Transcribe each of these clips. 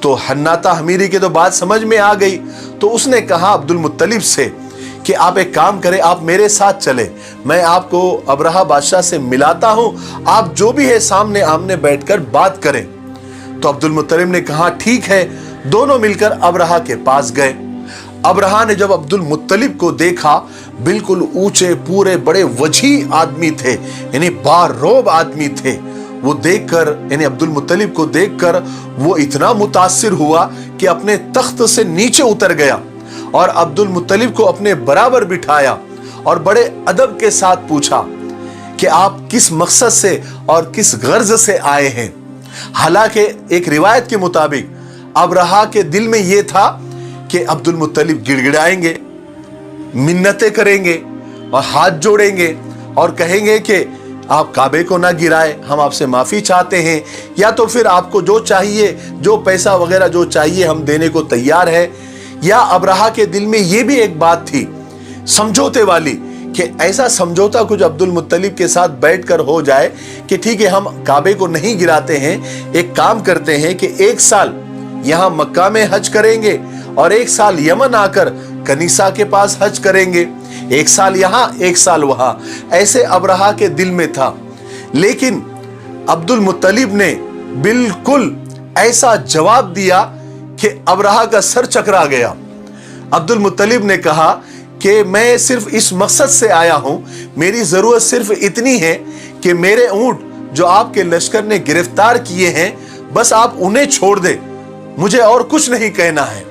تو हन्नाता हमीरी की तो बात समझ में आ गई, तो उसने कहा अब्दुल मुत्तलिब से कि आप एक काम करें, आप मेरे साथ चले, मैं आपको अब्रहा बादशाह से मिलाता हूं, आप जो भी है सामने आमने बैठकर बात करें। तो अब्दुल मुत्तलिब ने कहा ठीक है। दोनों मिलकर अब्रहा के पास गए। अब्रहा ने जब अब्दुल मुत्तलिब को देखा, बिल्कुल ऊंचे पूरे बड़े वजी आदमी थे, यानी बारोब आदमी थे। वो देखकर, यानी अब्दुल मुत्तलिब को देखकर वो इतना मुतासिर हुआ कि अपने तख्त से नीचे उतर गया और अब्दुल मुत्तलिब को अपने बराबर बिठाया और बड़े अदब के साथ पूछा कि आप किस मकसद से और किस गर्ज से आए हैं। हालांकि एक रिवायत के मुताबिक अब्रहा के दिल में यह था कि अब्दुल मुत्तलिब गिड़गिड़ाएंगे, मिन्नतें करेंगे और हाथ जोड़ेंगे और कहेंगे कि आप काबे को ना गिराए, हम आपसे माफी चाहते हैं, या तो फिर आपको जो चाहिए, जो पैसा वगैरह जो चाहिए हम देने को तैयार है। या अब्रहा के दिल में यह भी एक बात थी समझौते वाली कि ऐसा समझौता कुछ अब्दुल मुत्तलिब के साथ बैठकर हो जाए कि ठीक है, हम काबे को नहीं गिराते हैं, एक काम करते हैं कि एक साल यहां मक्का में हज करेंगे और एक साल यमन आकर कनीसा के पास हज करेंगे, एक साल यहां एक साल वहां। ऐसे अब्रहा के दिल में था। लेकिन अब्दुल मुत्तलिब ने बिल्कुल ऐसा जवाब दिया कि अब्रहा का सर चकरा गया। अब्दुल मुत्तलिब ने कहा कि मैं सिर्फ इस मकसद से आया हूं, मेरी जरूरत सिर्फ इतनी है कि मेरे ऊंट जो आपके लश्कर ने गिरफ्तार किए हैं, बस आप उन्हें छोड़ दे, मुझे और कुछ नहीं कहना है।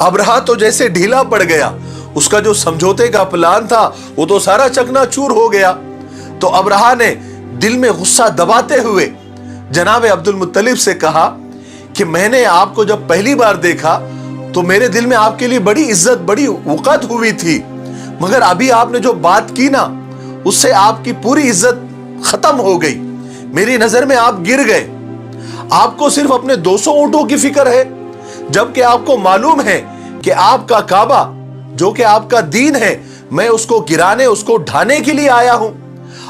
अब्रहा तो जैसे ढीला पड़ गया, उसका जो समझौते का प्लान था वो तो सारा चकनाचूर हो गया। तो अब्रहा ने दिल में गुस्सा दबाते हुए जनाब अब्दुल मुत्तलिब से कहा कि मैंने आपको जब पहली बार देखा तो मेरे दिल में आपके लिए बड़ी इज्जत, बड़ी वक़्त हुई थी, मगर अभी आपने जो बात की ना, उससे आपकी पूरी इज्जत खत्म हो गई। मेरी नजर में आप गिर गए। आपको सिर्फ अपने 200 ऊंटों की फिक्र है, जबकि आपको मालूम है कि आपका काबा जो कि आपका दीन है, मैं उसको गिराने, उसको ढाने के लिए आया हूं,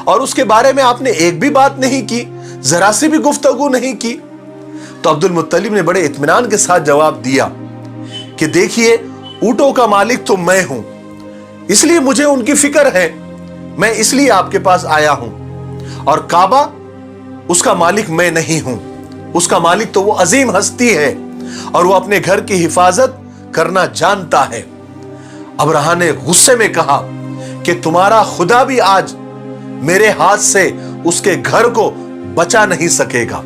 और उसके बारे में आपने एक भी बात नहीं की, जरा सी भी गुफ्तगू नहीं की। तो अब्दुल मुत्तलिब ने बड़े इत्मीनान के साथ जवाब दिया कि देखिए, ऊंटों का मालिक तो मैं हूं, इसलिए मुझे उनकी फिक्र है, मैं इसलिए आपके पास आया हूं, और काबा उसका मालिक मैं नहीं हूं, उसका मालिक तो वो अजीम हस्ती है और वो अपने घर की हिफाजत करना जानता है। अब्रहा ने गुस्से में कहा कि तुम्हारा खुदा भी आज मेरे हाथ से उसके घर को बचा नहीं सकेगा।